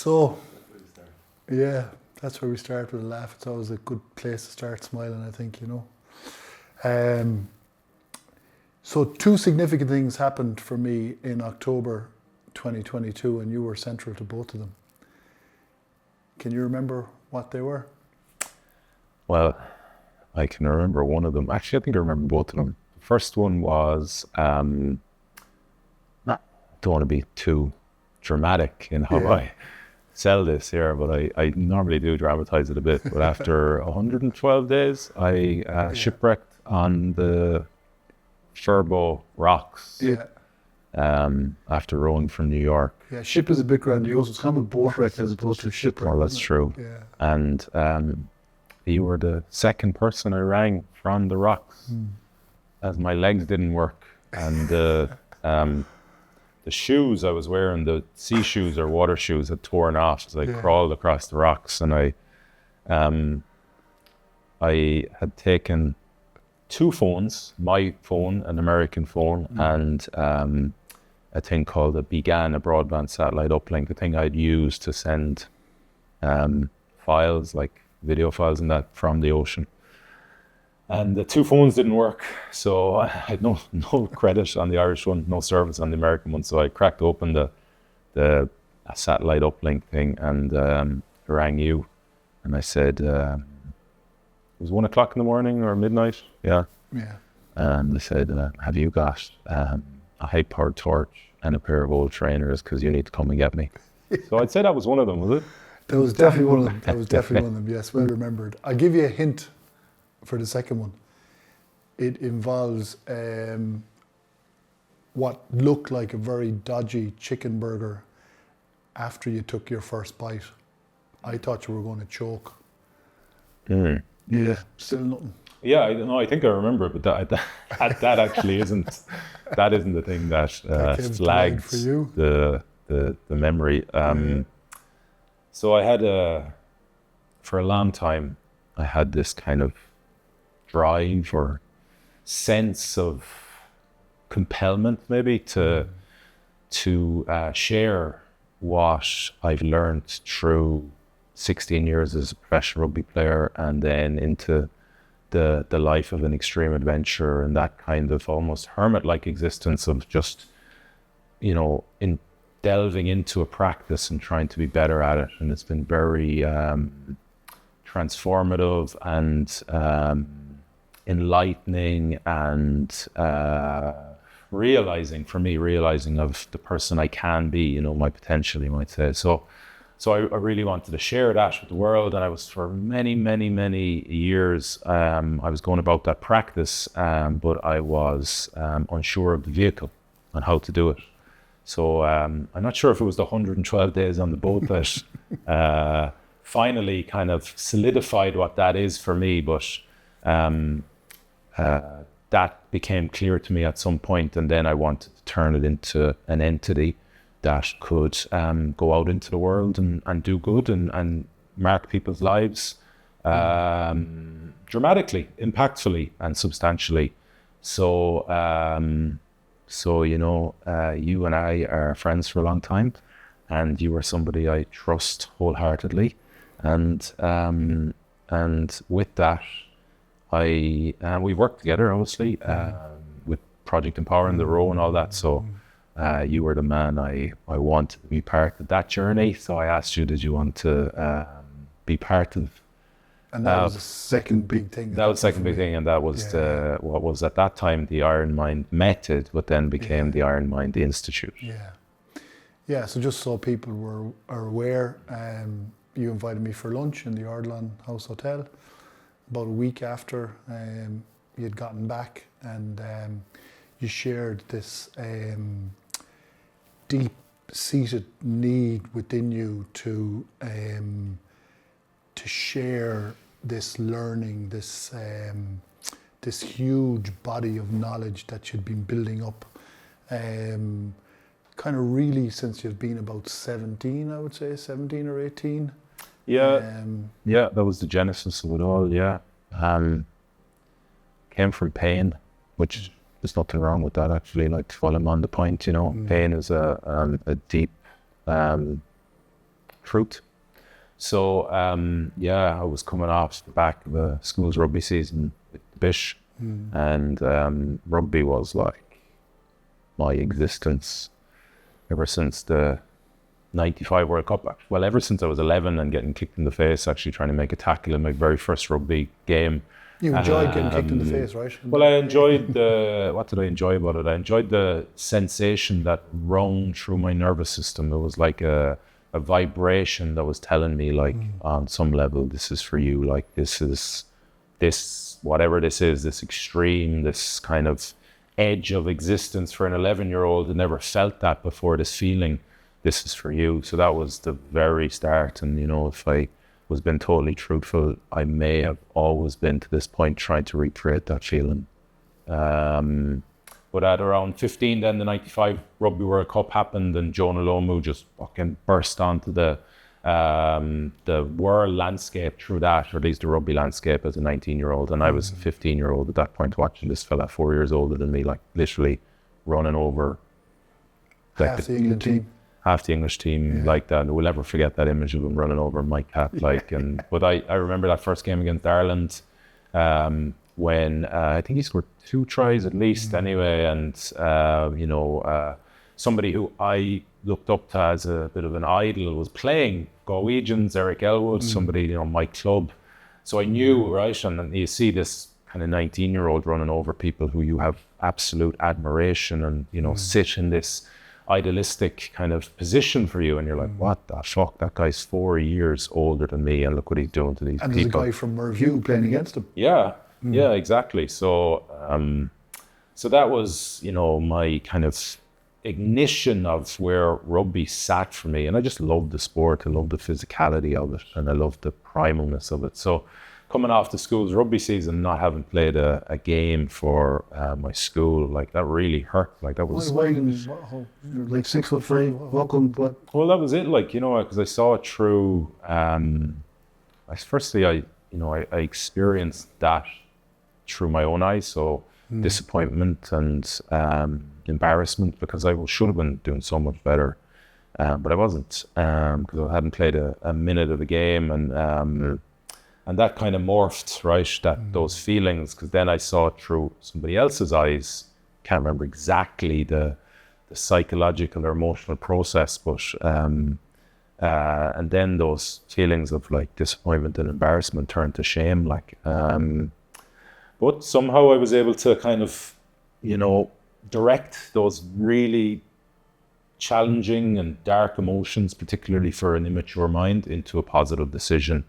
So, yeah, that's where we start with a laugh. It's always a good place to start smiling, I think, So 2 significant things happened for me in October 2022, and you were central to both of them. Can you remember what they were? Well, I can remember one of them. Actually, I think I remember both of them. The first one was, I don't want to be too dramatic in how I sell this here, but I normally do dramatize it a bit. But after 112 days, I shipwrecked on the Furbo rocks. Yeah. After rowing from New York. Yeah, ship is a bit grandiose. It's kind of a boat wreck as opposed to a shipwreck. Well, that's true. Yeah. And you were the second person I rang from the rocks, as my legs didn't work, and the shoes I was wearing, the sea shoes or water shoes, had torn off as I crawled across the rocks, and I had taken 2 phones, my phone, an American phone, and a thing called a broadband satellite uplink, a thing I'd use to send files, like video files and that, from the ocean. And the 2 phones didn't work, so I had no credit on the Irish one, no service on the American one. So I cracked open the satellite uplink thing and rang you, and I said, it was 1 o'clock in the morning or midnight, yeah. And I said, have you got a high-powered torch and a pair of old trainers, because you need to come and get me? So I'd say that was one of them, was it? That was definitely one of them. That was definitely one of them, yes, well remembered. I'll give you a hint for the second one. It involves what looked like a very dodgy chicken burger after you took your first bite. I thought you were going to choke. Yeah, still nothing. Yeah, I don't know. I think I remember it, but that actually isn't. That isn't the thing that flags for you. the memory. So I had for a long time, I had this kind of drive or sense of compellment, maybe, to share what I've learned through 16 years as a professional rugby player, and then into the life of an extreme adventurer, and that kind of almost hermit-like existence of just, in delving into a practice and trying to be better at it. And it's been very transformative and enlightening, and realizing of the person I can be, my potential, you might say. So I really wanted to share that with the world, and I was, for many, many, many years, I was going about that practice, but I was unsure of the vehicle and how to do it. So I'm not sure if it was the 112 days on the boat that finally kind of solidified what that is for me, but that became clear to me at some point, and then I wanted to turn it into an entity that could go out into the world and do good and mark people's lives dramatically, impactfully, and substantially. So, you and I are friends for a long time, and you were somebody I trust wholeheartedly, and with that, we worked together, obviously, with Project Empower and the Row and all that. So. You were the man I wanted to be part of that journey. So I asked you, did you want to be part of? And that was the second big thing. That was the second big thing, and that was what was at that time the Ironmind method, but then became the Ironmind Institute. Yeah. So just so people are aware, you invited me for lunch in the Ardlan House Hotel about a week after you had gotten back, and you shared this deep-seated need within you to share this learning, this huge body of knowledge that you'd been building up, kind of really since you've been about 17, I would say, 17 or 18. Yeah, that was the genesis of it all. Yeah, came from pain, which. There's nothing wrong with that, actually. Like, while I'm on the point, pain is a deep truth. So, I was coming off the back of a school's rugby season with the Bish, and rugby was like my existence ever since the 95 World Cup. Well, ever since I was 11 and getting kicked in the face, actually trying to make a tackle in my very first rugby game. You enjoyed getting kicked in the face, right? Well, I enjoyed what did I enjoy about it? I enjoyed the sensation that rung through my nervous system. It was like a vibration that was telling me, like, on some level, this is for you. Like, this, whatever this is, this extreme, this kind of edge of existence for an 11-year-old who never felt that before, this feeling, this is for you. So that was the very start. And, if I was being totally truthful, I may have always been to this point trying to recreate that feeling. But at around 15, then the 95 Rugby World Cup happened, and Jonah Lomu just fucking burst onto the world landscape through that, or at least the rugby landscape, as a 19-year-old. And I was a 15-year-old at that point, watching this fella 4 years older than me, like literally running over Half the England team. Half the English team, like that. And we'll never forget that image of him running over Mike Cat. But I remember that first game against Ireland, when I think he scored 2 tries at least anyway, and somebody who I looked up to as a bit of an idol was playing. Galwegians, Eric Elwood, somebody, Mike Clubb. So I knew, right, and then you see this kind of 19-year-old running over people who you have absolute admiration and, sit in this idealistic kind of position for you, and you're like, what the fuck, that guy's 4 years older than me, and look what he's doing to these people. And there's a guy from Merview playing against him. Yeah, exactly. So so that was, my kind of ignition of where rugby sat for me. And I just loved the sport, I loved the physicality of it, and I loved the primalness of it. So coming off the school's rugby season, not having played a game for my school, like, that really hurt. Like, that was... Why you're like 6'3", welcome, but... Well, that was it, like, because I saw it through... firstly, I experienced that through my own eyes, so disappointment and embarrassment, because I should have been doing so much better, but I wasn't, because I hadn't played a minute of the game, and that kind of morphed, right, those feelings, because then I saw it through somebody else's eyes. Can't remember exactly the psychological or emotional process, but and then those feelings of like disappointment and embarrassment turned to shame, like, but somehow I was able to kind of, direct those really challenging and dark emotions, particularly for an immature mind, into a positive decision.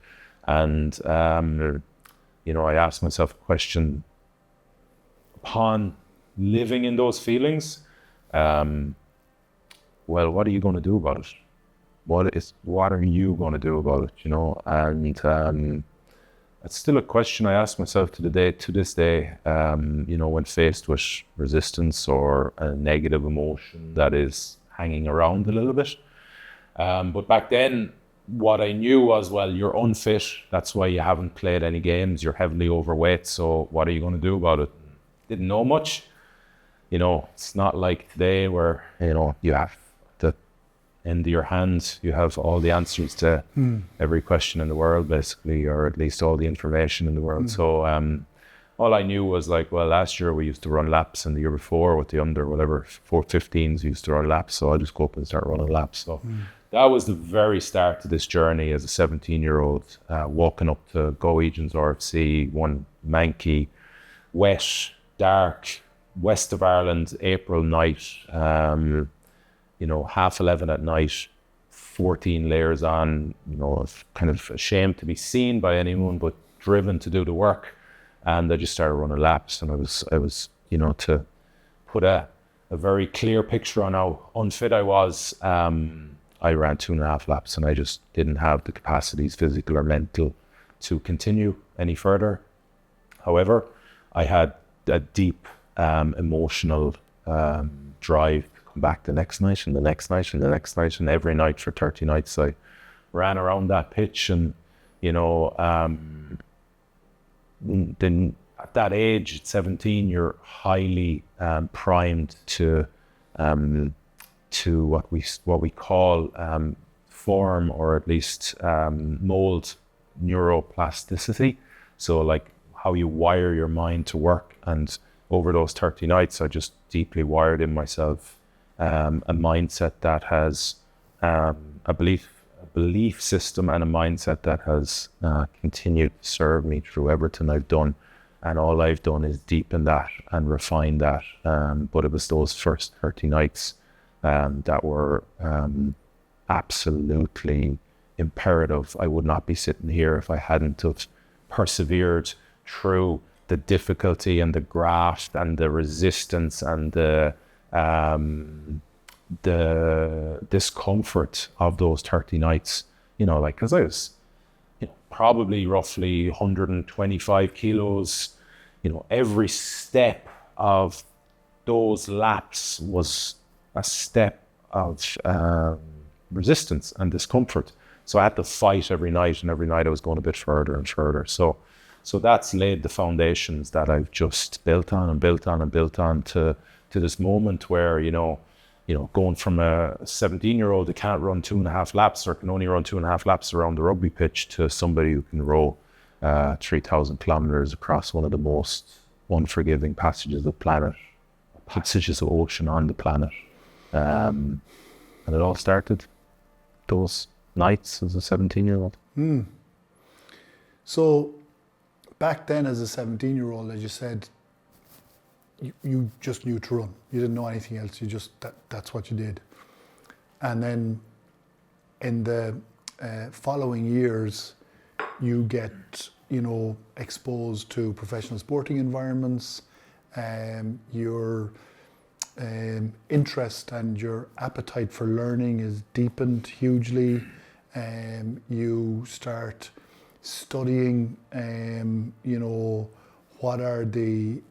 And, I asked myself a question upon living in those feelings. Well, what are you going to do about it? What are you going to do about it? And it's still a question I ask myself to this day, when faced with resistance or a negative emotion that is hanging around a little bit. But back then, what I knew was, well, you're unfit. That's why you haven't played any games. You're heavily overweight. So what are you going to do about it? Didn't know much. It's not like today where, you have the end of your hand. You have all the answers to every question in the world, basically, or at least all the information in the world. So all I knew was like, well, last year we used to run laps, and the year before with the under, 415s, we used to run laps. So I'll just go up and start running laps. So that was the very start of this journey as a 17-year-old, walking up to Galwegians RFC, one manky, wet, dark, west of Ireland, April night, 11:30 at night, 14 layers on, kind of ashamed to be seen by anyone, but driven to do the work. And I just started running laps, and I was, to put a very clear picture on how unfit I was, I ran 2.5 laps, and I just didn't have the capacities, physical or mental, to continue any further. However, I had a deep emotional drive to come back the next night, and the next night, and the next night, and every night for 30 nights I ran around that pitch. And then at that age, at 17, you're highly primed to what we call form or at least mold neuroplasticity. So like how you wire your mind to work. And over those 30 nights, I just deeply wired in myself a mindset that has a belief system and a mindset that has continued to serve me through everything I've done. And all I've done is deepen that and refine that. But it was those first 30 nights that were absolutely imperative. I would not be sitting here if I hadn't have persevered through the difficulty and the graft and the resistance and the discomfort of those 30 nights, you know, like, because I was, you know, probably roughly 125 kilos, you know, every step of those laps was a step of resistance and discomfort. So I had to fight every night, and every night I was going a bit further and further. So that's laid the foundations that I've just built on and built on and built on to this moment where, you know, going from a 17-year-old who can't run 2.5 laps or can only run 2.5 laps around the rugby pitch to somebody who can row 3,000 kilometers across one of the most unforgiving passages of ocean on the planet. And it all started those nights as a 17-year-old. So back then as a 17-year-old, as you said, you just knew to run. You didn't know anything else. You just, that's what you did. And then in the following years, you get, you know, exposed to professional sporting environments. Your interest and your appetite for learning is deepened hugely. You start studying, you know, what are the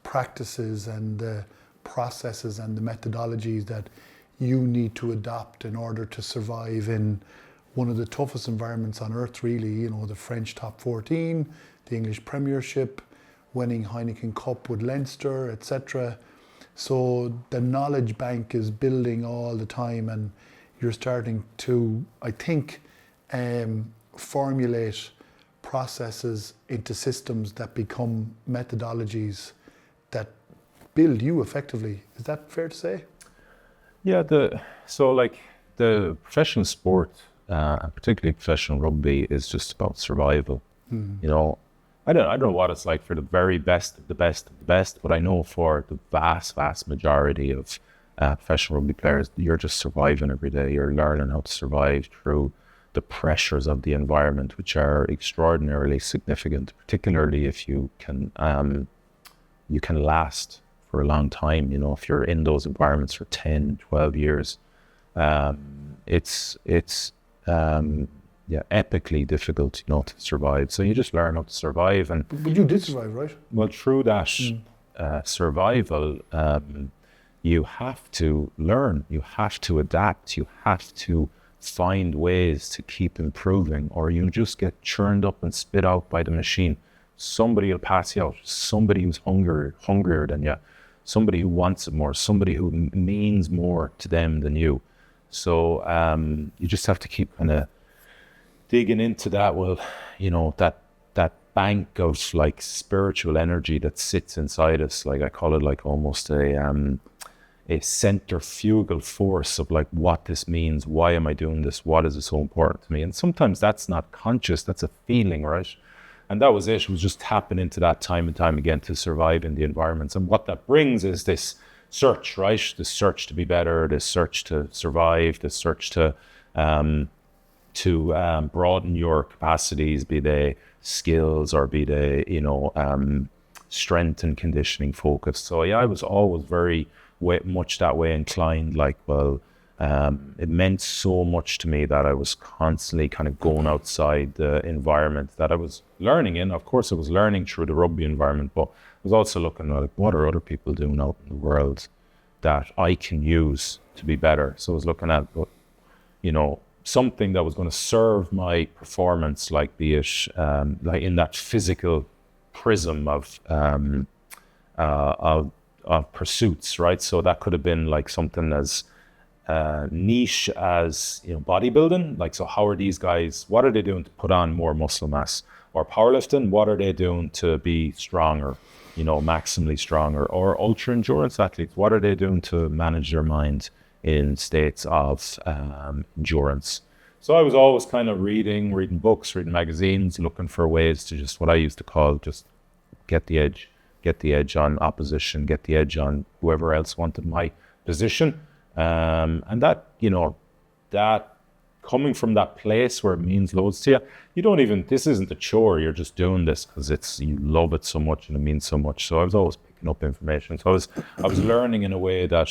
practices and the processes and the methodologies that you need to adopt in order to survive in one of the toughest environments on earth, really. You know, the French top 14, the English Premiership, winning Heineken Cup with Leinster, etc. So the knowledge bank is building all the time, and you're starting to, I think, formulate processes into systems that become methodologies that build you effectively. Is that fair to say? Yeah, so like the professional sport, and particularly professional rugby, is just about survival. You know, I don't know what it's like for the very best of the best of the best, but I know for the vast majority of professional rugby players, you're just surviving every day. You're learning how to survive through the pressures of the environment, which are extraordinarily significant, particularly if you can last for a long time. You know, if you're in those environments for 10, 12 years, it's epically difficult, you know, to survive. So you just learn how to survive. But you did survive, right? Well, through that survival, you have to learn, you have to adapt, you have to find ways to keep improving, or you just get churned up and spit out by the machine. Somebody will pass you out, somebody who's hungrier than you, somebody who wants it more, somebody who means more to them than you. So you just have to keep kind of digging into that. Well, you know, that bank of like spiritual energy that sits inside us, like I call it like almost a centrifugal force of like what this means, why am I doing this, what is it so important to me? And sometimes that's not conscious, that's a feeling, right? And that was it was just tapping into that time and time again to survive in the environments. And what that brings is this search, right? This search to be better, this search to survive, this search to broaden your capacities, be they skills or be they, you know, strength and conditioning focus. So yeah, I was always very much that way inclined. Like, well, it meant so much to me that I was constantly kind of going outside the environment that I was learning in. Of course, I was learning through the rugby environment, but I was also looking at like, what are other people doing out in the world that I can use to be better? So I was looking at, you know, something that was going to serve my performance, like be it like in that physical prism of pursuits, right? So that could have been like something as niche as bodybuilding. Like, so how are these guys? What are they doing to put on more muscle mass? Or powerlifting? What are they doing to be stronger? Maximally stronger? Or ultra endurance athletes? What are they doing to manage their mind in states of endurance? So I was always kind of reading books, reading magazines, looking for ways to just what I used to call just get the edge on opposition, get the edge on whoever else wanted my position. And that, that coming from that place where it means loads to you, this isn't a chore, you're just doing this because you love it so much and it means so much. So I was always picking up information. So I was learning in a way that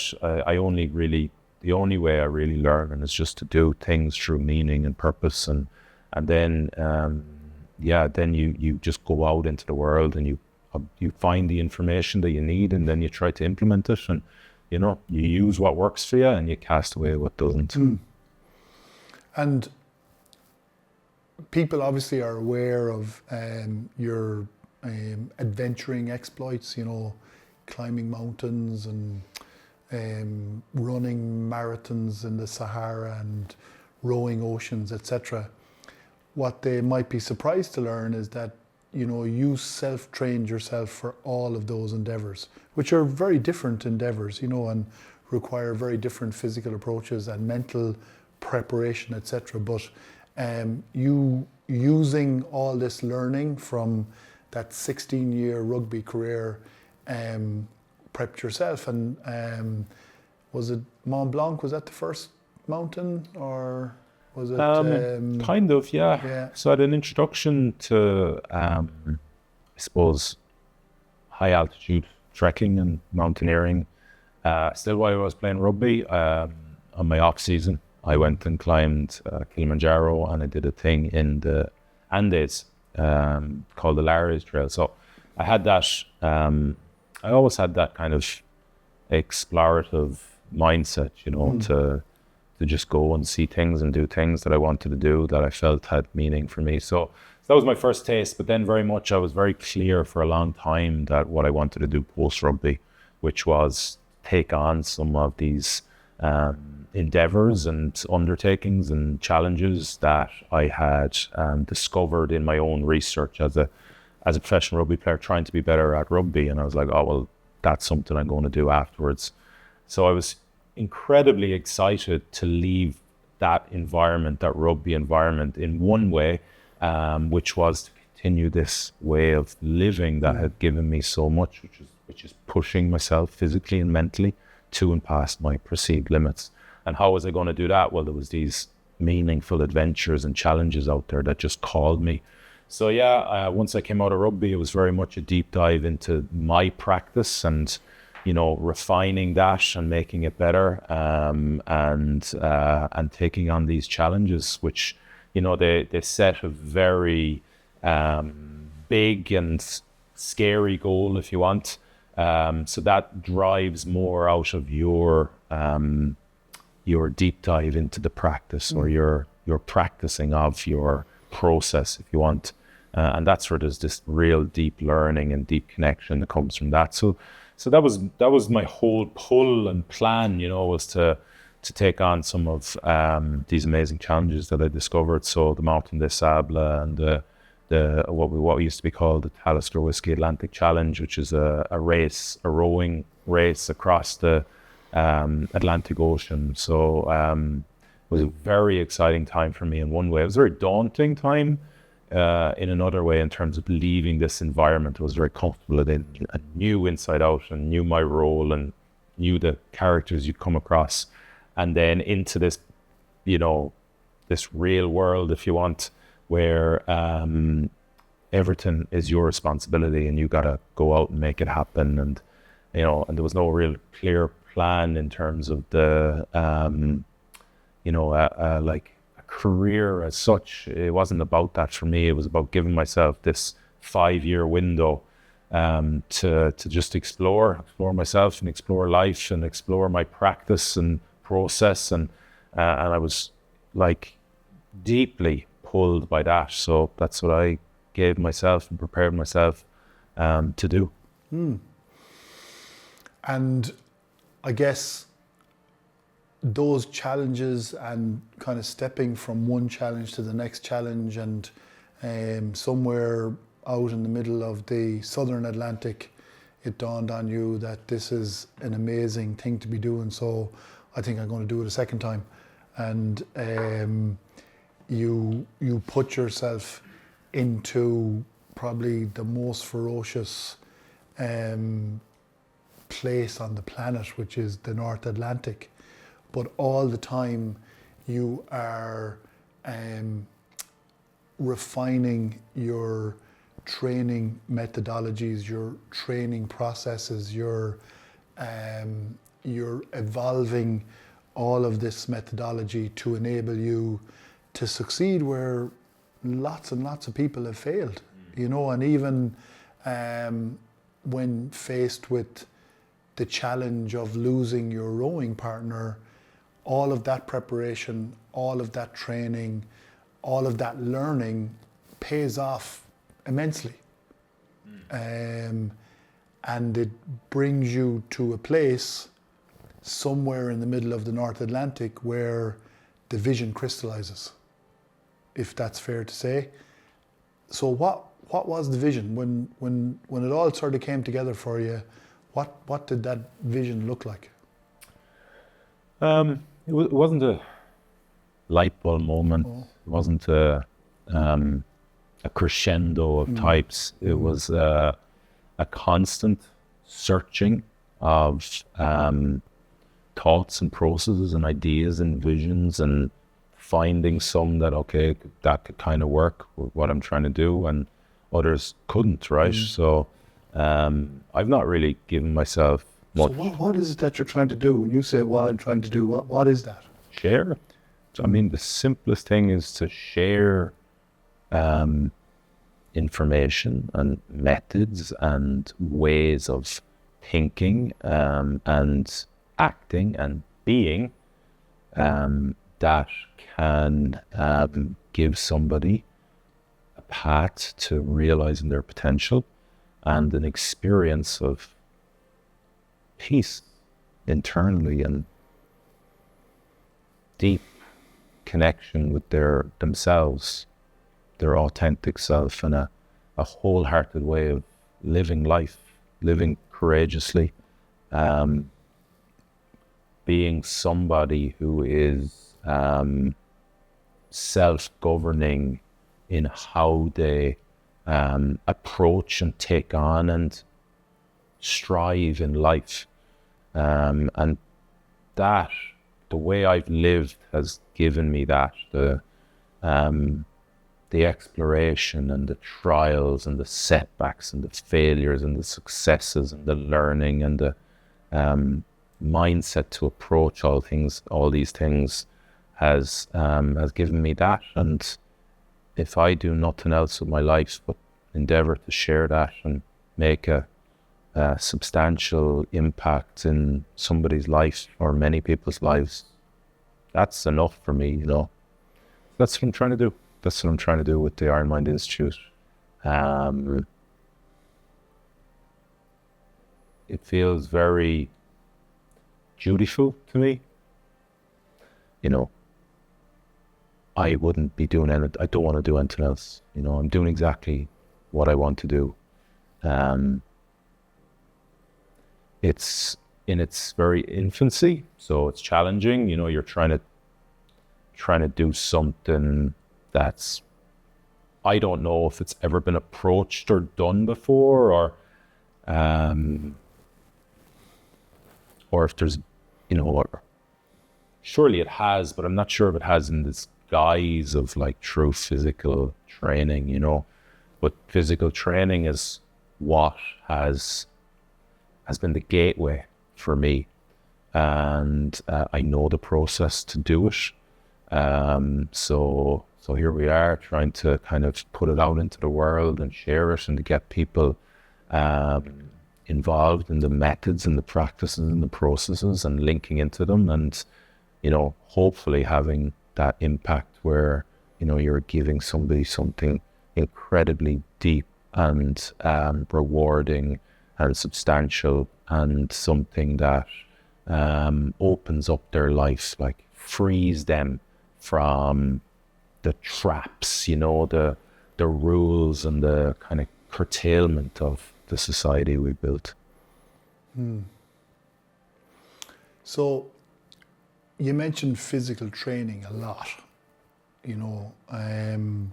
the only way I really learn is just to do things through meaning and purpose. And then, then you just go out into the world and you find the information that you need, and then you try to implement it, and you use what works for you and you cast away what doesn't. And people obviously are aware of your adventuring exploits, climbing mountains and running marathons in the Sahara and rowing oceans, etc. What they might be surprised to learn is that you self-trained yourself for all of those endeavors, which are very different endeavors, and require very different physical approaches and mental preparation, etc. But you using all this learning from that 16-year rugby career, prepped yourself, and was it Mont Blanc? Was that the first mountain, or was it? Kind of, yeah. Yeah. So I had an introduction to, I suppose, high altitude trekking and mountaineering. Still, while I was playing rugby, on my off season, I went and climbed Kilimanjaro, and I did a thing in the Andes called the Lares Trail. So I had that. I always had that kind of explorative mindset, to just go and see things and do things that I wanted to do that I felt had meaning for me. So that was my first taste. But then very much I was very clear for a long time that what I wanted to do post rugby, which was take on some of these endeavors and undertakings and challenges that I had discovered in my own research as a professional rugby player, trying to be better at rugby. And I was like, oh, well, that's something I'm going to do afterwards. So I was incredibly excited to leave that environment, that rugby environment, in one way, which was to continue this way of living that had given me so much, which is pushing myself physically and mentally to and past my perceived limits. And how was I going to do that? Well, there was these meaningful adventures and challenges out there that just called me. So once I came out of rugby, it was very much a deep dive into my practice and, refining that and making it better, and taking on these challenges, which, they set a very big and scary goal, if you want. So that drives more out of your deep dive into the practice, or your practicing of your process, if you want. And that's where there's this real deep learning and deep connection that comes from that. So that was my whole pull and plan, was to take on some of these amazing challenges that I discovered. So the Mountain des Sables and the what used to be called the Talisker Whiskey Atlantic Challenge, which is a rowing race across the Atlantic Ocean. So it was a very exciting time for me in one way. It was a very daunting time in another way, in terms of leaving this environment. I was very comfortable in it. I knew inside out and knew my role and knew the characters you'd come across. And then into this, this real world, if you want, where everything is your responsibility and you got to go out and make it happen. And, and there was no real clear plan in terms of the, like a career as such. It wasn't about that for me. It was about giving myself this 5-year window to just explore myself and explore life and explore my practice and process. And I was like deeply pulled by that. So that's what I gave myself and prepared myself to do. And I guess those challenges and kind of stepping from one challenge to the next challenge, and somewhere out in the middle of the southern Atlantic, it dawned on you that this is an amazing thing to be doing, so I think I'm going to do it a second time. And you put yourself into probably the most ferocious place on the planet, which is the North Atlantic. But all the time you are refining your training methodologies, your training processes, you're evolving all of this methodology to enable you to succeed where lots and lots of people have failed, you know. And even when faced with the challenge of losing your rowing partner, all of that preparation, all of that training, all of that learning pays off immensely. And it brings you to a place somewhere in the middle of the North Atlantic where the vision crystallizes, if that's fair to say. So what was the vision when it all sort of came together for you? What did that vision look like? It wasn't a light bulb moment. It wasn't a crescendo of types. It was a constant searching of thoughts and processes and ideas and visions, and finding some that, okay, that could kind of work with what I'm trying to do, and others couldn't, right? So I've not really given myself much. So what is it that you're trying to do? When you say what I'm trying to do, what is that? Share. So, I mean, the simplest thing is to share information and methods and ways of thinking and acting and being that can give somebody a path to realizing their potential and an experience of peace internally and deep connection with themselves, their authentic self, and a wholehearted way of living life, living courageously, being somebody who is self-governing in how they approach and take on and strive in life. And that, the way I've lived has given me that, the exploration and the trials and the setbacks and the failures and the successes and the learning and the mindset to approach all these things has given me that. And if I do nothing else with my life but endeavor to share that and make a substantial impact in somebody's life or many people's lives, that's enough for me, you know. That's what I'm trying to do. That's what I'm trying to do with the Ironmind Institute. It feels very dutiful to me. You know, I wouldn't be doing anything. I don't want to do anything else. You know, I'm doing exactly what I want to do. It's in its very infancy, so it's challenging. You know, you're trying to do something that's, I don't know if it's ever been approached or done before, or if there's, you know, or surely it has, but I'm not sure if it has in this guise of like true physical training, you know. But physical training is what has been the gateway for me, and I know the process to do it. So here we are trying to kind of put it out into the world and share it, and to get people involved in the methods and the practices and the processes and linking into them, and, you know, hopefully having that impact where, you know, you're giving somebody something incredibly deep and rewarding and substantial, and something that opens up their life, like frees them from the traps, the rules and the kind of curtailment of the society we built. So you mentioned physical training a lot, and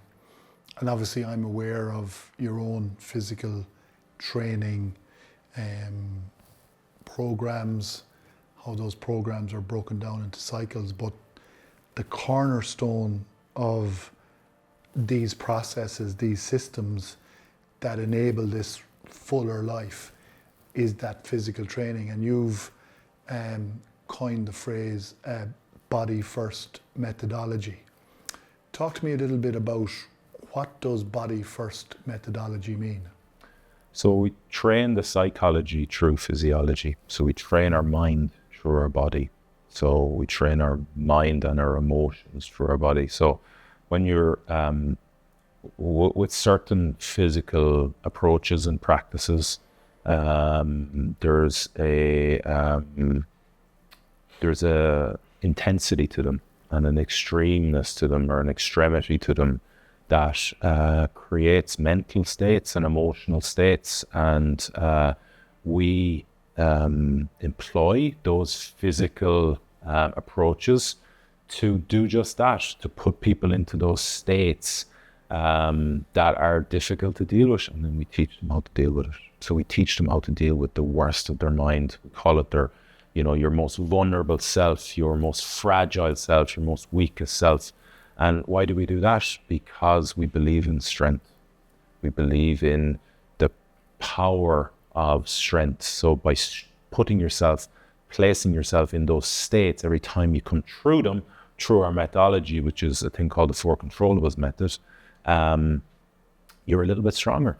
obviously I'm aware of your own physical training programs, how those programs are broken down into cycles, but the cornerstone of these processes, these systems that enable this fuller life is that physical training. And you've coined the phrase body first methodology. Talk to me a little bit about what does body first methodology mean? So we train the psychology through physiology. So we train our mind through our body. So we train our mind and our emotions through our body. So when you're with certain physical approaches and practices, there's a intensity to them and an extremeness to them, or an extremity to them, that creates mental states and emotional states, and we employ those physical approaches to do just that, to put people into those states that are difficult to deal with, and then we teach them how to deal with it. So we teach them how to deal with the worst of their mind. We call it their, your most vulnerable self, your most fragile self, your most weakest self. And why do we do that? Because we believe in strength. We believe in the power of strength. So by placing yourself in those states, every time you come through them, through our methodology, which is a thing called the 4 controllables method, you're a little bit stronger.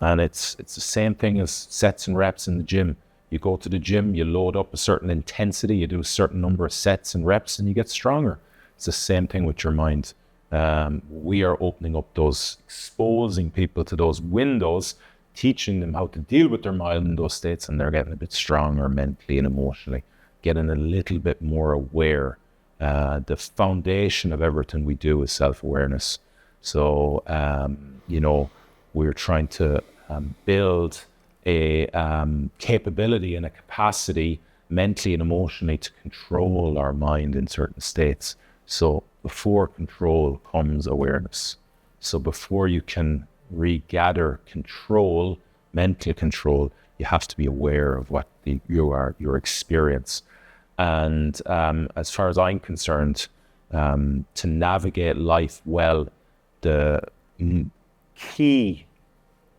And it's the same thing as sets and reps in the gym. You go to the gym, you load up a certain intensity, you do a certain number of sets and reps, and you get stronger. It's the same thing with your mind. We are opening up those, exposing people to those windows, teaching them how to deal with their mind in those states, and they're getting a bit stronger mentally and emotionally, getting a little bit more aware. The foundation of everything we do is self-awareness. So, we're trying to build a capability and a capacity mentally and emotionally to control our mind in certain states. So before control comes awareness. So before you can regather control, mental control, you have to be aware of what your experience. And as far as I'm concerned, to navigate life well, the key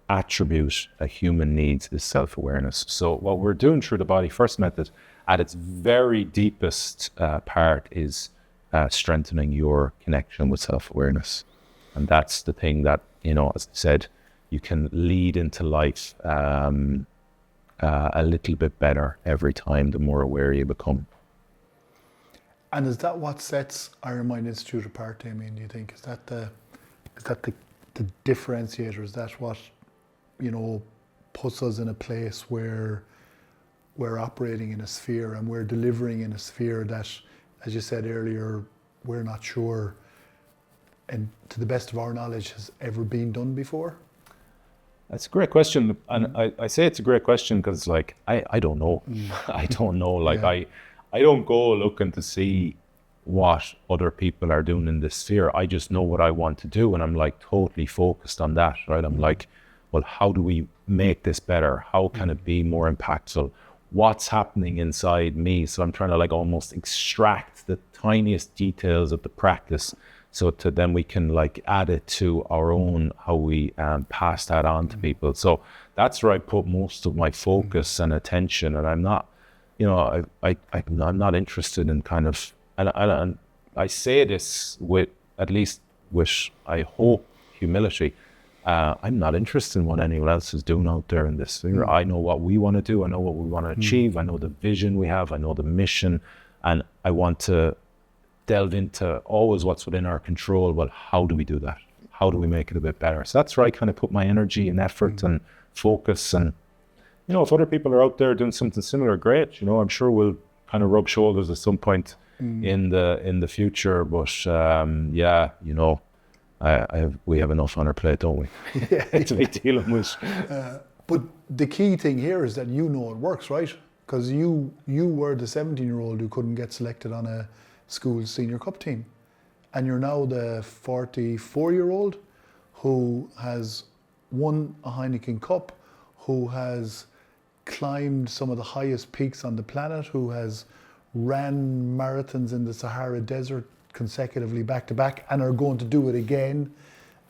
attribute a human needs is self-awareness. So what we're doing through the Body First method, at its very deepest part, is strengthening your connection with self-awareness. And that's the thing that, as I said, you can lead into life a little bit better every time, the more aware you become. And is that what sets Ironmind Institute apart, Damien, do you think? Is that the differentiator? Is that what, puts us in a place where we're operating in a sphere and we're delivering in a sphere that, as you said earlier, we're not sure, and to the best of our knowledge, has ever been done before? That's a great question. And I say it's a great question because, I don't know. I don't know. I don't go looking to see what other people are doing in this sphere. I just know what I want to do, and I'm totally focused on that, right? I'm well, how do we make this better? How can it be more impactful? What's happening inside me? So I'm trying to almost extract the tiniest details of the practice, so then we can add it to our own, how we pass that on to people. So that's where I put most of my focus and attention. And I'm not, I'm not interested in kind of, and I say this with, at least with, I hope, humility. I'm not interested in what anyone else is doing out there in this sphere. I know what we want to do. I know what we want to achieve. I know the vision we have. I know the mission. And I want to delve into always what's within our control. Well, how do we do that? How do we make it a bit better? So that's where I kind of put my energy and effort and focus. And, if other people are out there doing something similar, great. I'm sure we'll kind of rub shoulders at some point in the future. But yeah, you know, we have enough on our plate, don't we? To be dealing with. But the key thing here is that you know it works, right? Because you were the 17-year-old who couldn't get selected on a school senior cup team. And you're now the 44-year-old who has won a Heineken Cup, who has climbed some of the highest peaks on the planet, who has ran marathons in the Sahara Desert consecutively back to back and are going to do it again,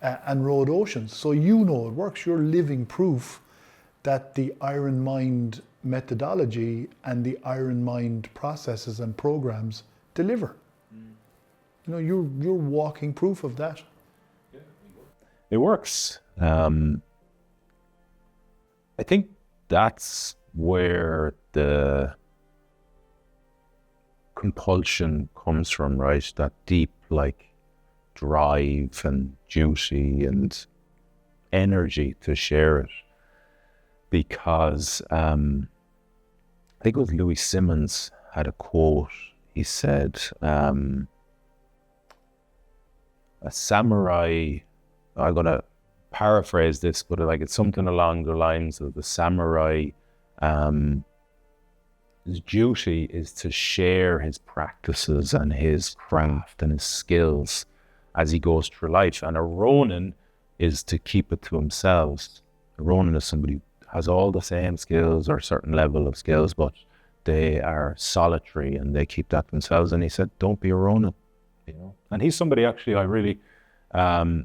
and rode oceans. So you know it works. You're living proof that the Ironmind methodology and the Ironmind processes and programs deliver. You know, you're walking proof of that. It works. I think that's where the compulsion comes from, right? That deep, like, drive and duty and energy to share it. Because I think it was Louis Simmons had a quote. He said, a samurai, I'm going to paraphrase this, but like it's something along the lines of the samurai, his duty is to share his practices and his craft and his skills as he goes through life. And a Ronin is to keep it to himself. A Ronin is somebody who has all the same skills or a certain level of skills, but they are solitary and they keep that to themselves. And he said, don't be a Ronin, you know. And he's somebody actually I really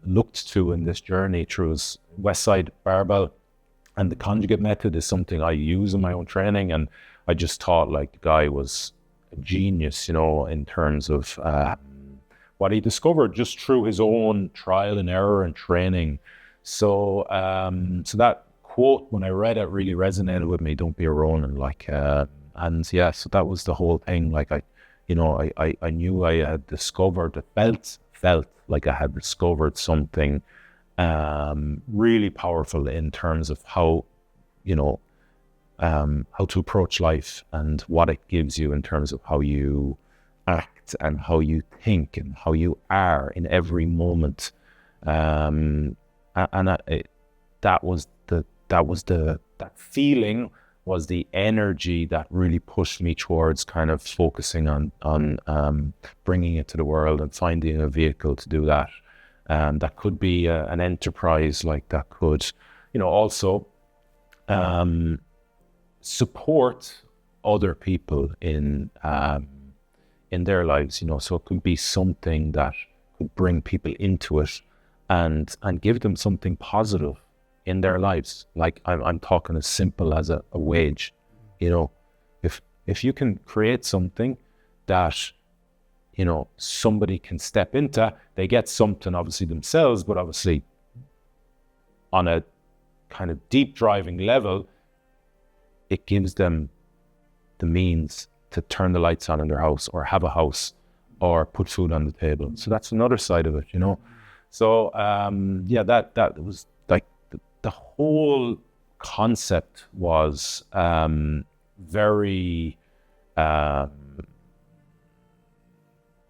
looked to in this journey through his West Side Barbell, and the conjugate method is something I use in my own training, and I just thought like the guy was a genius, you know, in terms of what he discovered just through his own trial and error and training. So so that quote, when I read it, really resonated with me. Don't be a Ronin, like, and yeah, so that was the whole thing. Like I knew I had discovered, it felt like I had discovered something really powerful in terms of how, you know, how to approach life and what it gives you in terms of how you act and how you think and how you are in every moment. And that feeling was the energy that really pushed me towards kind of focusing on bringing it to the world and finding a vehicle to do that. That could be an enterprise, like that could, you know, also support other people in their lives, you know. So it could be something that could bring people into it and give them something positive in their lives. Like I'm talking as simple as a wage, you know. If you can create something that, you know, somebody can step into, they get something obviously themselves, but obviously on a kind of deep driving level, it gives them the means to turn the lights on in their house or have a house or put food on the table. So that's another side of it, you know. So yeah, that was like the whole concept was very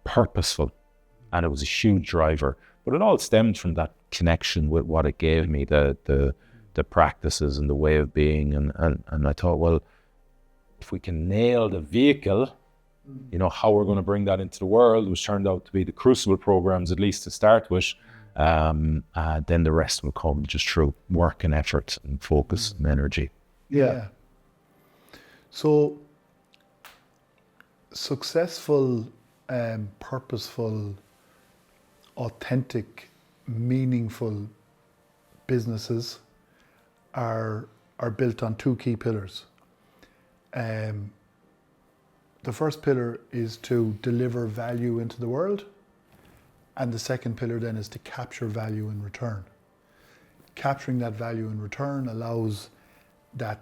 purposeful, and it was a huge driver. But it all stemmed from that connection with what it gave me, the practices and the way of being, and I thought, well, if we can nail the vehicle, you know, how we're going to bring that into the world, which turned out to be the Crucible programs, at least to start with, then the rest will come just through work and effort and focus and energy. Yeah. So successful, purposeful, authentic, meaningful businesses are built on two key pillars. The first pillar is to deliver value into the world, and the second pillar then is to capture value in return. Capturing that value in return allows that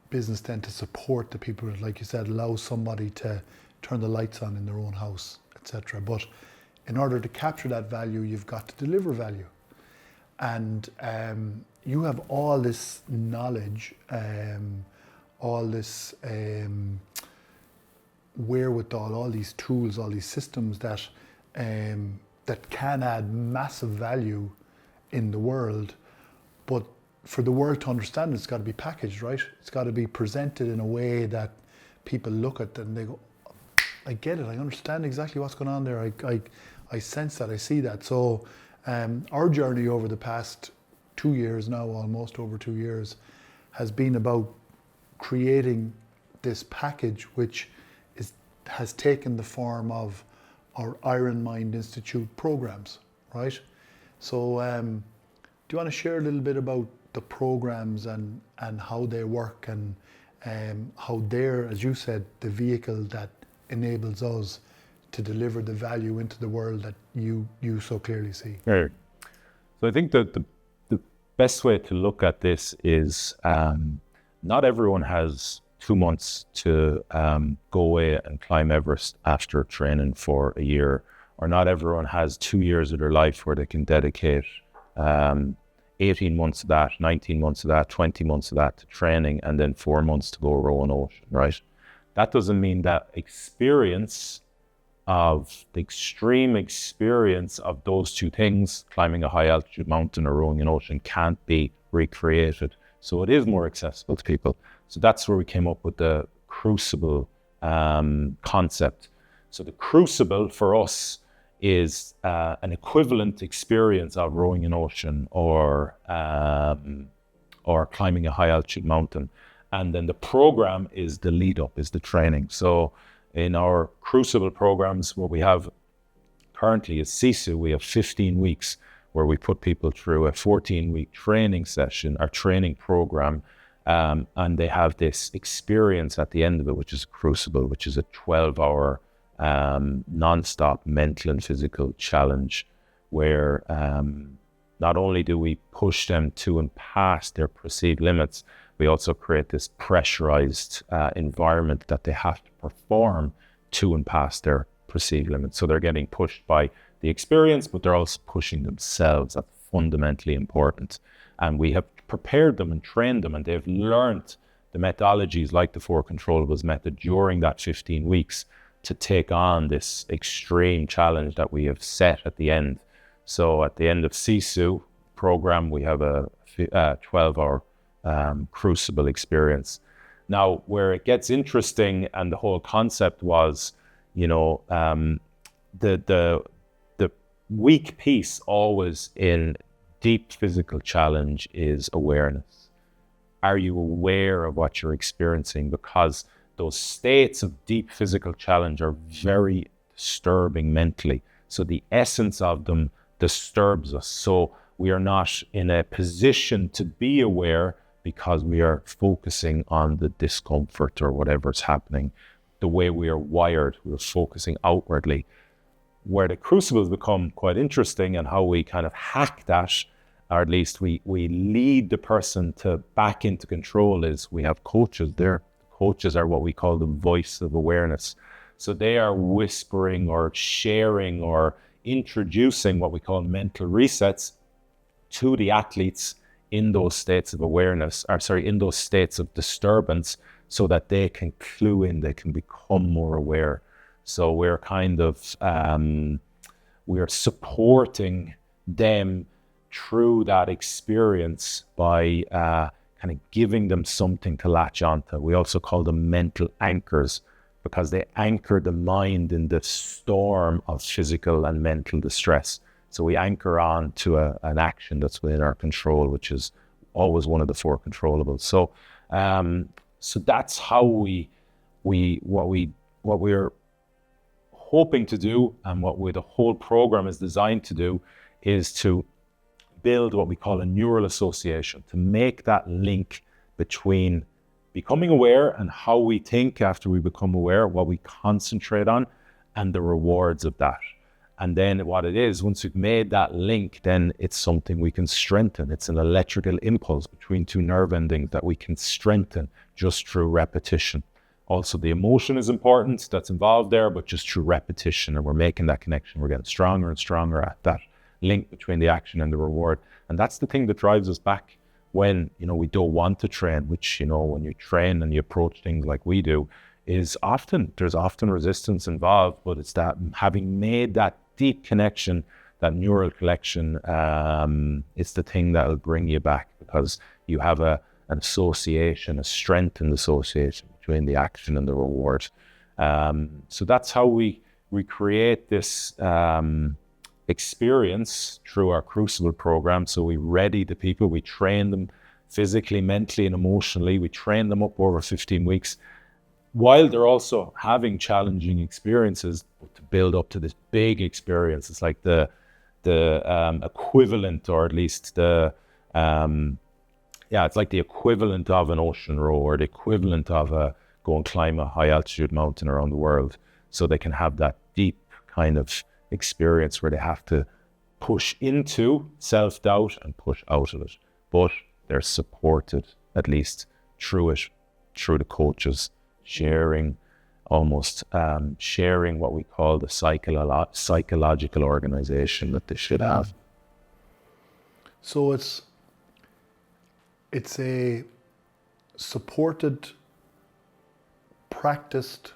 business then to support the people, like you said, allows somebody to turn the lights on in their own house, etc. But in order to capture that value, you've got to deliver value. And you have all this knowledge all this wherewithal, all these tools, all these systems that that can add massive value in the world, but for the world to understand it, it's got to be packaged, right? It's got to be presented in a way that people look at it and they go, I get it, I understand exactly what's going on there, I sense that, I see that. So our journey over the past 2 years now, almost over 2 years, has been about creating this package which has taken the form of our Ironmind Institute programs, right? So do you want to share a little bit about the programs and how they work and how they're, as you said, the vehicle that enables us to deliver the value into the world that you so clearly see? Right. So I think that the best way to look at this is not everyone has 2 months to go away and climb Everest after training for a year, or not everyone has 2 years of their life where they can dedicate 18 months of that, 19 months of that, 20 months of that to training, and then 4 months to go row an ocean, right? That doesn't mean that experience of the extreme experience of those two things, climbing a high altitude mountain or rowing an ocean, can't be recreated. So it is more accessible to people. So that's where we came up with the crucible concept. So the crucible for us is an equivalent experience of rowing an ocean or climbing a high altitude mountain. And then the program is the lead up, is the training. So in our crucible programs, what we have currently is SISU, we have 15 weeks where we put people through a 14-week training session, our training program, and they have this experience at the end of it, which is a crucible, which is a 12-hour non-stop mental and physical challenge where not only do we push them to and past their perceived limits, we also create this pressurized environment that they have to perform to and past their perceived limits. So they're getting pushed by the experience, but they're also pushing themselves. That's fundamentally important. And we have prepared them and trained them, and they've learned the methodologies like the 4 controllables method during that 15 weeks to take on this extreme challenge that we have set at the end. So at the end of SISU program, we have a 12-hour crucible experience. Now, where it gets interesting, and the whole concept was, the weak piece always in deep physical challenge is awareness. Are you aware of what you're experiencing? Because those states of deep physical challenge are very disturbing mentally. So the essence of them disturbs us. So we are not in a position to be aware because we are focusing on the discomfort or whatever's happening. The way we are wired, we're focusing outwardly. Where the crucibles become quite interesting and how we kind of hack that, or at least we lead the person to back into control, is we have coaches there. Coaches are what we call the voice of awareness. So they are whispering or sharing or introducing what we call mental resets to the athletes in those states of awareness, in those states of disturbance, so that they can clue in, they can become more aware. So we're kind of, we're supporting them through that experience by kind of giving them something to latch onto. We also call them mental anchors because they anchor the mind in the storm of physical and mental distress. So we anchor on to an action that's within our control, which is always one of the 4 controllables. So, so that's how what we're hoping to do, and the whole program is designed to do, is to build what we call a neural association, to make that link between becoming aware and how we think after we become aware, what we concentrate on, and the rewards of that. And then what it is, once we've made that link, then it's something we can strengthen. It's an electrical impulse between 2 nerve endings that we can strengthen just through repetition. Also, the emotion is important that's involved there, but just through repetition, and we're making that connection. We're getting stronger and stronger at that link between the action and the reward. And that's the thing that drives us back. when, you know, we don't want to train, which, you know, when you train and you approach things like we do, there's often resistance involved, but it's that having made that deep connection, that neural connection, it's the thing that'll bring you back, because you have an association, a strengthened association between the action and the reward. So that's how we create this experience through our Crucible program. So we ready the people, we train them physically, mentally, and emotionally. We train them up over 15 weeks, while they're also having challenging experiences, to build up to this big experience. It's like the equivalent, or at least it's like the equivalent of an ocean row, or the equivalent of go and climb a high altitude mountain around the world. So they can have that deep kind of experience where they have to push into self-doubt and push out of it. But they're supported, at least through it, through the coaches, sharing what we call the psychological organization that they should have. So it's a supported, practiced,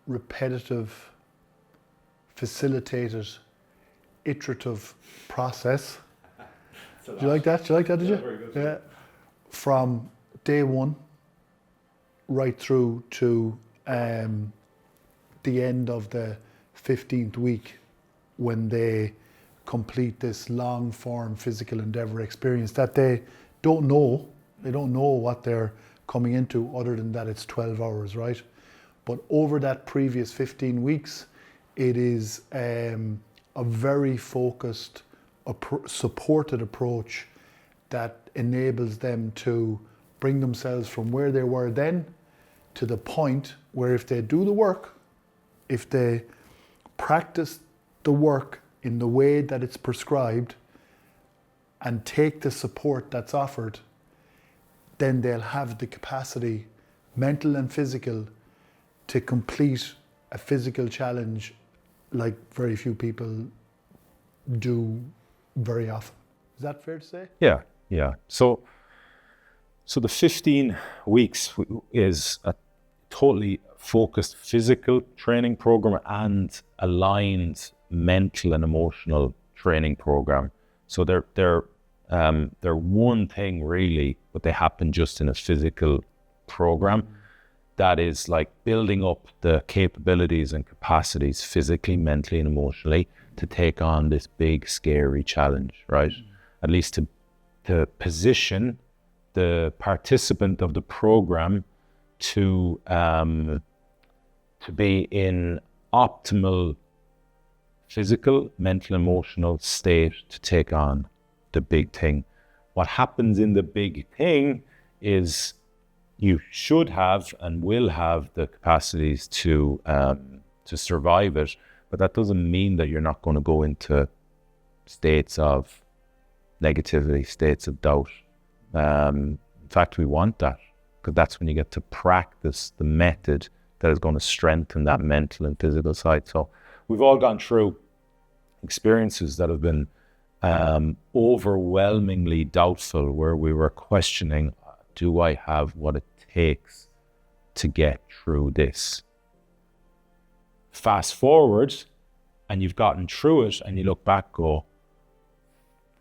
repetitive, facilitated, iterative process. Do you like that? Did you? Very good. Yeah. From day one right through to the end of the 15th week, when they complete this long form physical endeavor experience that they don't know what they're coming into, other than that it's 12 hours, right? But over that previous 15 weeks, it is a very focused, supported approach that enables them to bring themselves from where they were then to the point where, if they do the work, if they practice the work in the way that it's prescribed and take the support that's offered, then they'll have the capacity, mental and physical, to complete a physical challenge like very few people do very often. Is that fair to say? Yeah. So the 15 weeks is a totally focused physical training program and aligned mental and emotional training program. So they're one thing really, but they happen just in a physical program that is like building up the capabilities and capacities physically, mentally, and emotionally to take on this big, scary challenge, right? At least to position the participant of the program to be in optimal physical, mental, emotional state to take on the big thing. What happens in the big thing is you should have and will have the capacities to survive it, but that doesn't mean that you're not going to go into states of negativity, states of doubt. In fact, we want that, because that's when you get to practice the method that is going to strengthen that mental and physical side. So we've all gone through experiences that have been overwhelmingly doubtful, where we were questioning, do I have what it takes to get through this? Fast forward, and you've gotten through it, and you look back, go,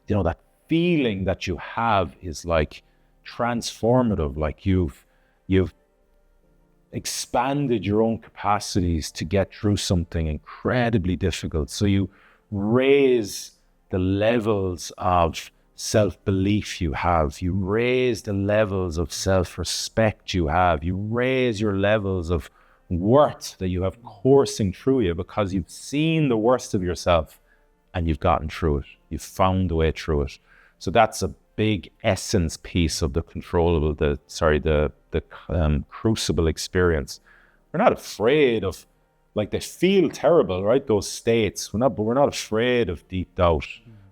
you know, that feeling that you have is like transformative, like you've expanded your own capacities to get through something incredibly difficult. So you raise the levels of self-belief you have, you raise the levels of self-respect you have, you raise your levels of worth that you have coursing through you, because you've seen the worst of yourself and you've gotten through it, you've found a way through it. So that's a big essence piece of the controllable, the crucible experience. We're not afraid of, like, they feel terrible, right? Those states. But we're not afraid of deep doubt.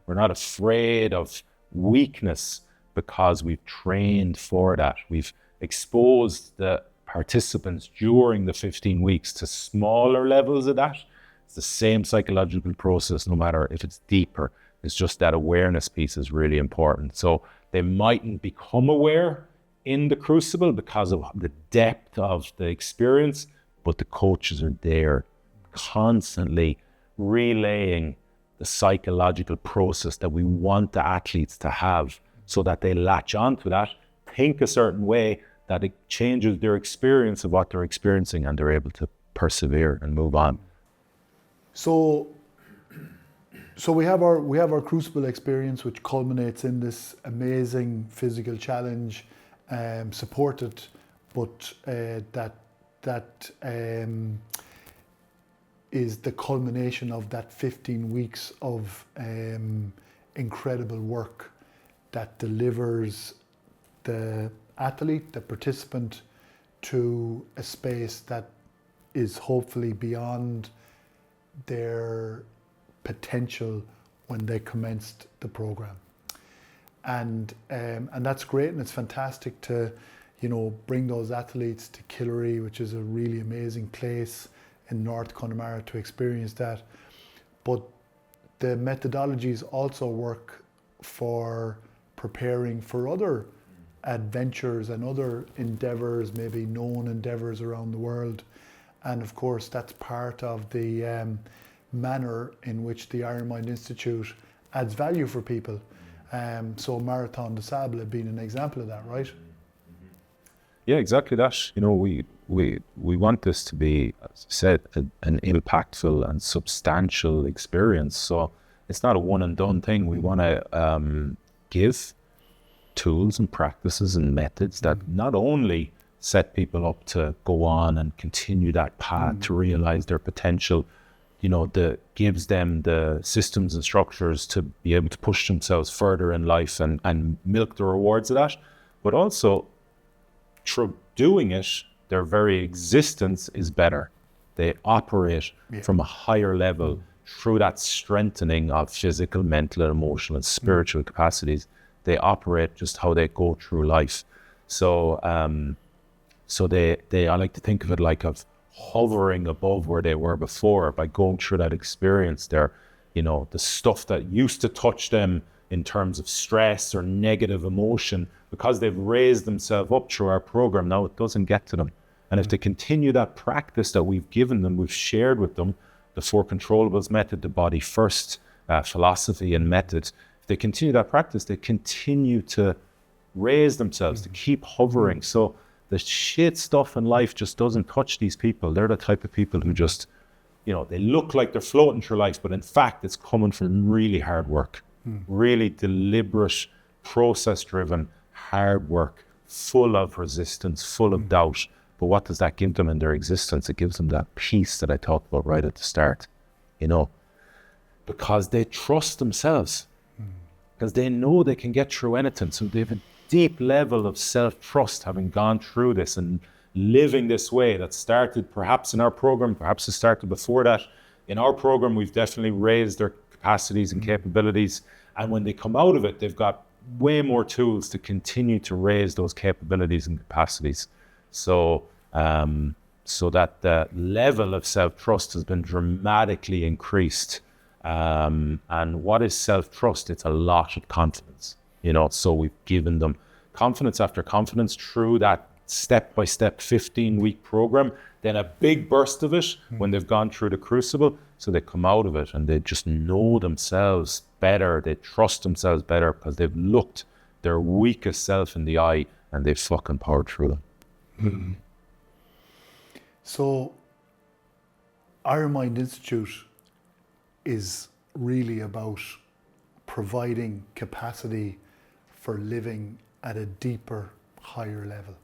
We're not afraid of weakness, because we've trained for that. We've exposed the participants during the 15 weeks to smaller levels of that. It's the same psychological process, no matter if it's deeper. It's just that awareness piece is really important. So They mightn't become aware in the crucible because of the depth of the experience, but the coaches are there constantly relaying the psychological process that we want the athletes to have so that they latch onto that, think a certain way, that it changes their experience of what they're experiencing and they're able to persevere and move on. So we have our crucible experience, which culminates in this amazing physical challenge, supported, but that is the culmination of that 15 weeks of incredible work that delivers the athlete, the participant, to a space that is hopefully beyond their potential when they commenced the program. And that's great, and it's fantastic to, bring those athletes to Killary, which is a really amazing place in North Connemara, to experience that. But the methodologies also work for preparing for other adventures and other endeavours, maybe known endeavours around the world. And of course, that's part of the manner in which the Ironmind Institute adds value for people. So Marathon des Sables being an example of that, right? Yeah, exactly that. We want this to be, as I said, an impactful and substantial experience. So it's not a one and done thing. We want to give tools and practices and methods that not only set people up to go on and continue that path to realize their potential, that gives them the systems and structures to be able to push themselves further in life and milk the rewards of that, but also through doing it, their very existence is better. They operate from a higher level through that strengthening of physical, mental, and emotional and spiritual capacities. They operate just how they go through life. So they I like to think of it like of hovering above where they were before by going through that experience there. The stuff that used to touch them in terms of stress or negative emotion, because they've raised themselves up through our program, now it doesn't get to them. And if they continue that practice that we've given them, we've shared with them, the 4 controllables method, the body first philosophy and method, if they continue that practice, they continue to raise themselves, to keep hovering. So the shit stuff in life just doesn't touch these people. They're the type of people who just, they look like they're floating through life, but in fact, it's coming from really hard work, really deliberate, process-driven, hard work, full of resistance, full of doubt. But what does that give them in their existence? It gives them that peace that I talked about right at the start, because they trust themselves, because they know they can get through anything. So they have a deep level of self-trust, having gone through this and living this way that started perhaps in our program, perhaps it started before that. In our program, we've definitely raised their capacities and capabilities. And when they come out of it, they've got way more tools to continue to raise those capabilities and capacities. So that the level of self-trust has been dramatically increased. And what is self-trust? It's a lot of confidence, so we've given them confidence after confidence through that step-by-step 15-week program, then a big burst of it when they've gone through the crucible. So they come out of it and they just know themselves better. They trust themselves better because they've looked their weakest self in the eye and they've fucking powered through them. So Ironmind Institute is really about providing capacity for living at a deeper, higher level.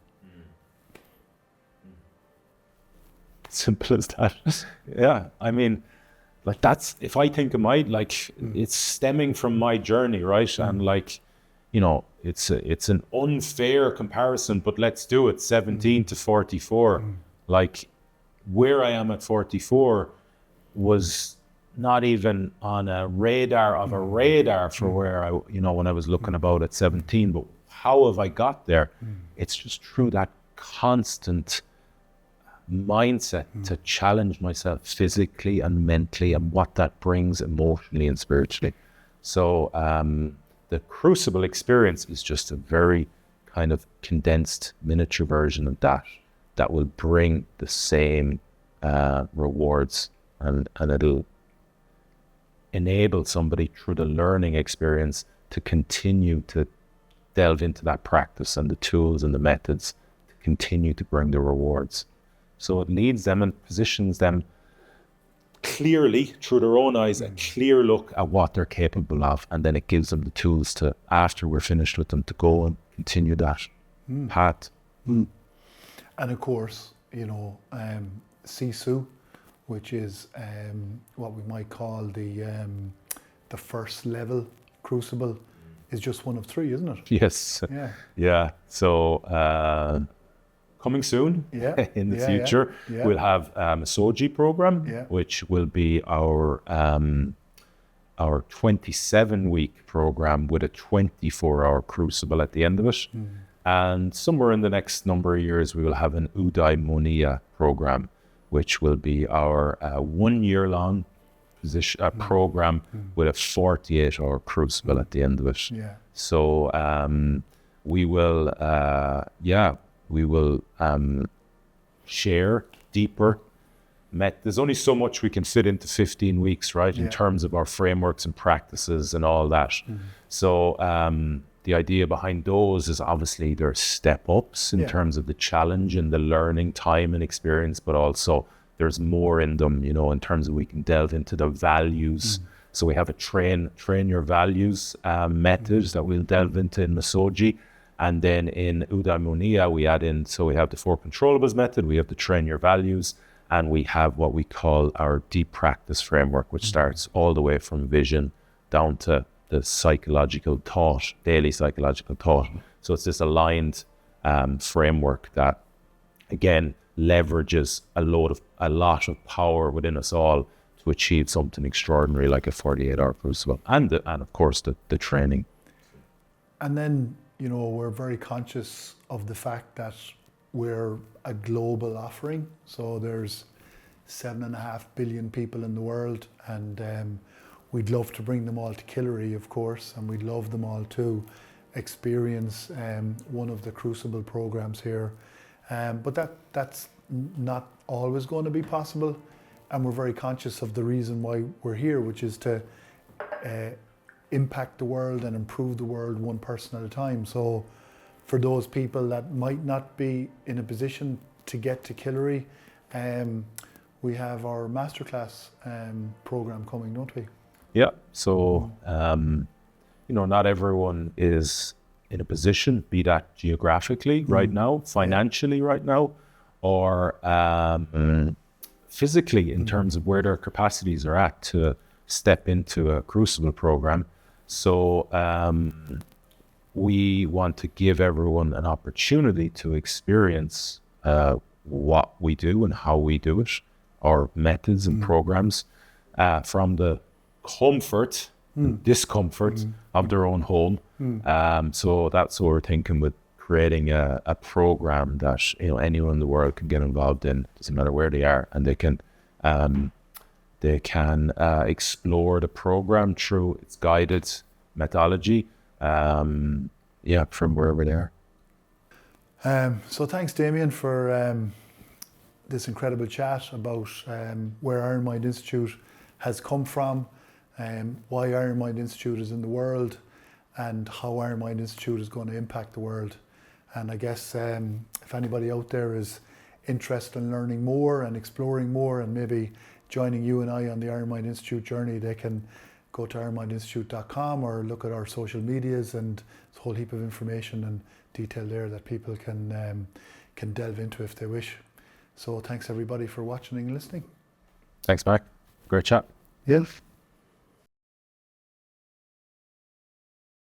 Simple as that. Yeah, I mean, that's, if I think of my, it's stemming from my journey, right? And it's an unfair comparison, but let's do it. 17 to 44. Where I am at 44 was not even on a radar for where I, when I was looking about at 17, but how have I got there? It's just through that constant mindset to challenge myself physically and mentally and what that brings emotionally and spiritually. So the Crucible experience is just a very kind of condensed miniature version of that will bring the same rewards, and it'll enable somebody through the learning experience to continue to delve into that practice and the tools and the methods to continue to bring the rewards. So it leads them and positions them clearly through their own eyes, a clear look at what they're capable of, and then it gives them the tools to, after we're finished with them, to go and continue that path. And of course, you know, Sisu, which is what we might call the first level Crucible, is just one of 3, isn't it? Yes. Yeah. So coming soon in the future, we'll have a Soji program, which will be our 27-week program with a 24-hour Crucible at the end of it. And somewhere in the next number of years, we will have an Eudaimonia program, which will be our 1-year-long program with a 48-hour Crucible at the end of it. So we will, share deeper. There's only so much we can fit into 15 weeks, right? In terms of our frameworks and practices and all that. So the idea behind those is obviously they're step ups in terms of the challenge and the learning time and experience, but also there's more in them, you know, in terms of we can delve into the values. So we have a train your values method that we'll delve into in Masoji. And then in Eudaimonia, we add in, so we have the 4 controllables method, we have the train your values, and we have what we call our deep practice framework, which starts all the way from vision down to the psychological thought, daily psychological thought. So it's this aligned framework that, again, leverages a lot of power within us all to achieve something extraordinary like a 48-hour Crucible, and of course the training. And then, you know, we're very conscious of the fact that we're a global offering. So there's 7.5 billion people in the world, and we'd love to bring them all to Killary, of course, and we'd love them all to experience one of the Crucible programs here. But that's not always going to be possible, and we're very conscious of the reason why we're here, which is to impact the world and improve the world one person at a time. So for those people that might not be in a position to get to Killary, we have our masterclass program coming, don't we? Yeah, so you know, not everyone is in a position, be that geographically right now, financially right now, or physically in terms of where their capacities are at to step into a Crucible program. So we want to give everyone an opportunity to experience what we do and how we do it, our methods and programs, from the comfort and discomfort of their own home. So that's what we're thinking with creating a program that, you know, anyone in the world can get involved in, doesn't matter where they are, and they can explore the program through its guided methodology, from wherever they are. So thanks, Damien, for this incredible chat about where Ironmind Institute has come from, why Ironmind Institute is in the world, and how Ironmind Institute is going to impact the world. And I guess if anybody out there is interested in learning more and exploring more and maybe joining you and I on the Ironmind Institute journey, they can go to ironmindinstitute.com or look at our social medias, and there's a whole heap of information and detail there that people can delve into if they wish. So thanks everybody for watching and listening. Thanks, Mark. Great chat. Yes.